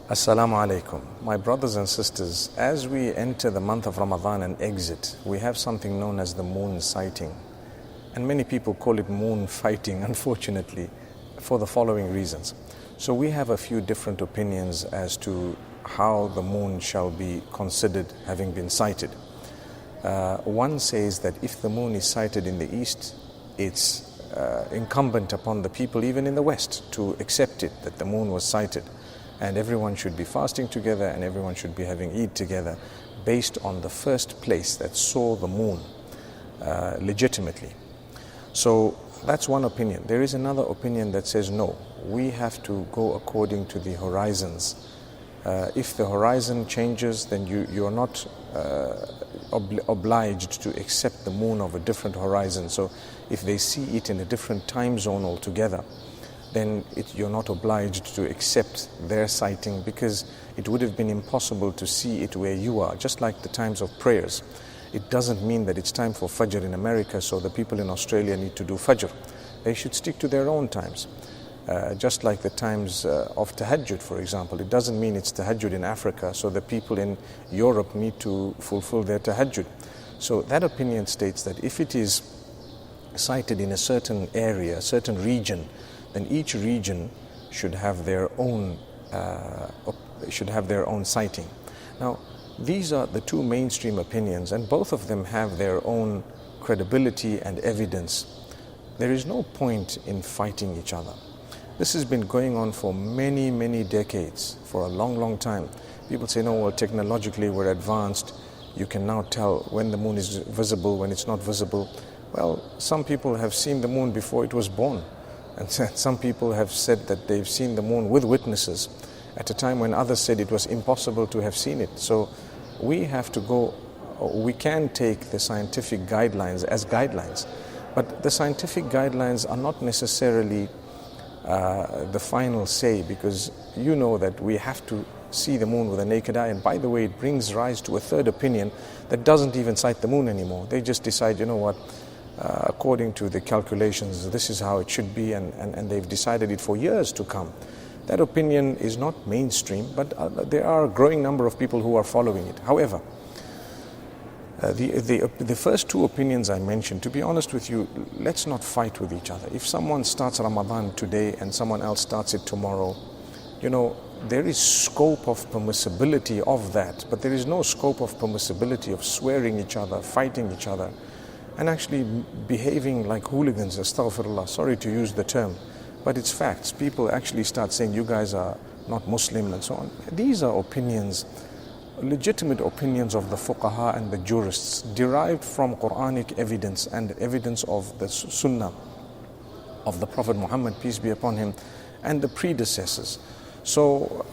Assalamu alaikum. My brothers and sisters, as we enter the month of Ramadan and exit, we have something known as the moon sighting. And many people call it moon fighting, unfortunately, for the following reasons. So we have a few different opinions as to how the moon shall be considered having been sighted. One says that if the moon is sighted in the east, it's incumbent upon the people even in the west to accept it, that the moon was sighted. And everyone should be fasting together and everyone should be having Eid together based on the first place that saw the moon legitimately. So that's one opinion. There is another opinion that says no, we have to go according to the horizons. If the horizon changes, then you're not obliged to accept the moon of a different horizon. So if they see it in a different time zone altogether, then you're not obliged to accept their sighting, because it would have been impossible to see it where you are. Just like the times of prayers, it doesn't mean that it's time for Fajr in America, so the people in Australia need to do Fajr. They should stick to their own times. Just like the times of Tahajjud, for example, it doesn't mean it's Tahajjud in Africa, so the people in Europe need to fulfill their Tahajjud. So that opinion states that if it is sighted in a certain area, a certain region, then each region should have their own sighting. Now, these are the two mainstream opinions, and both of them have their own credibility and evidence. There is no point in fighting each other. This has been going on for many, many decades, for a long, long time. People say, no, well, technologically we're advanced. You can now tell when the moon is visible, when it's not visible. Well, some people have seen the moon before it was born. And some people have said that they've seen the moon with witnesses at a time when others said it was impossible to have seen it. So we have to go, we can take the scientific guidelines as guidelines, but the scientific guidelines are not necessarily the final say, because you know that we have to see the moon with a naked eye. And by the way, it brings rise to a third opinion that doesn't even sight the moon anymore. They just decide, you know what, according to the calculations, this is how it should be, and they've decided it for years to come. That opinion is not mainstream, but there are a growing number of people who are following it. However, the first two opinions I mentioned, to be honest with you, let's not fight with each other. If someone starts Ramadan today and someone else starts it tomorrow, you know, there is scope of permissibility of that, but there is no scope of permissibility of swearing each other, fighting each other, and actually behaving like hooligans. Astaghfirullah, sorry to use the term, but it's facts. People actually start saying you guys are not Muslim and so on. These are opinions, legitimate opinions of the fuqaha and the jurists, derived from Quranic evidence and evidence of the Sunnah of the Prophet Muhammad, peace be upon him, and the predecessors. So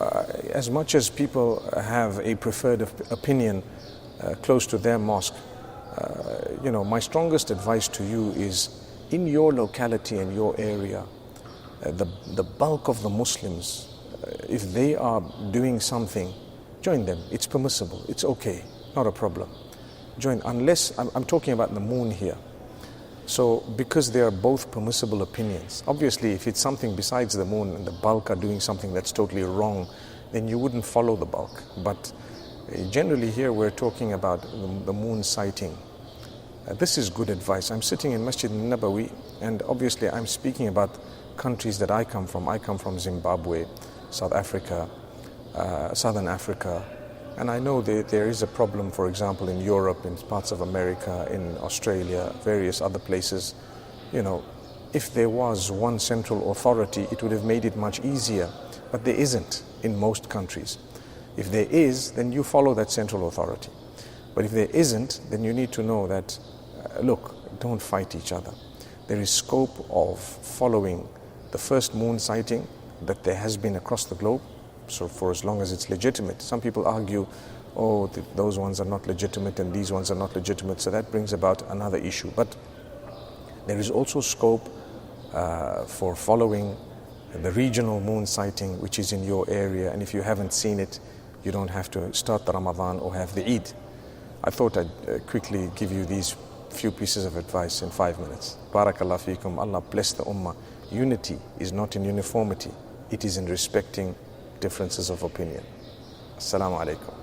as much as people have a preferred opinion close to their mosque, you know, my strongest advice to you is, in your locality and your area, the bulk of the Muslims, if they are doing something, join them. It's permissible. It's okay. Not a problem. Join, unless, I'm talking about the moon here. So, because they are both permissible opinions, obviously if it's something besides the moon and the bulk are doing something that's totally wrong, then you wouldn't follow the bulk. But generally here we're talking about the moon sighting. This is good advice. I'm sitting in Masjid Nabawi, and obviously I'm speaking about countries that I come from. I come from Zimbabwe, South Africa, Southern Africa, and I know there is a problem, for example, in Europe, in parts of America, in Australia, various other places. You know, if there was one central authority, it would have made it much easier, but there isn't in most countries. If there is, then you follow that central authority. But if there isn't, then you need to know that, look, don't fight each other. There is scope of following the first moon sighting that there has been across the globe, so for as long as it's legitimate. Some people argue, oh, those ones are not legitimate and these ones are not legitimate, so that brings about another issue. But there is also scope for following the regional moon sighting, which is in your area, and if you haven't seen it, you don't have to start the Ramadan or have the Eid. I thought I'd quickly give you these few pieces of advice in 5 minutes. Barakallah feekum. Allah bless the ummah. Unity is not in uniformity. It is in respecting differences of opinion. Assalamu alaikum.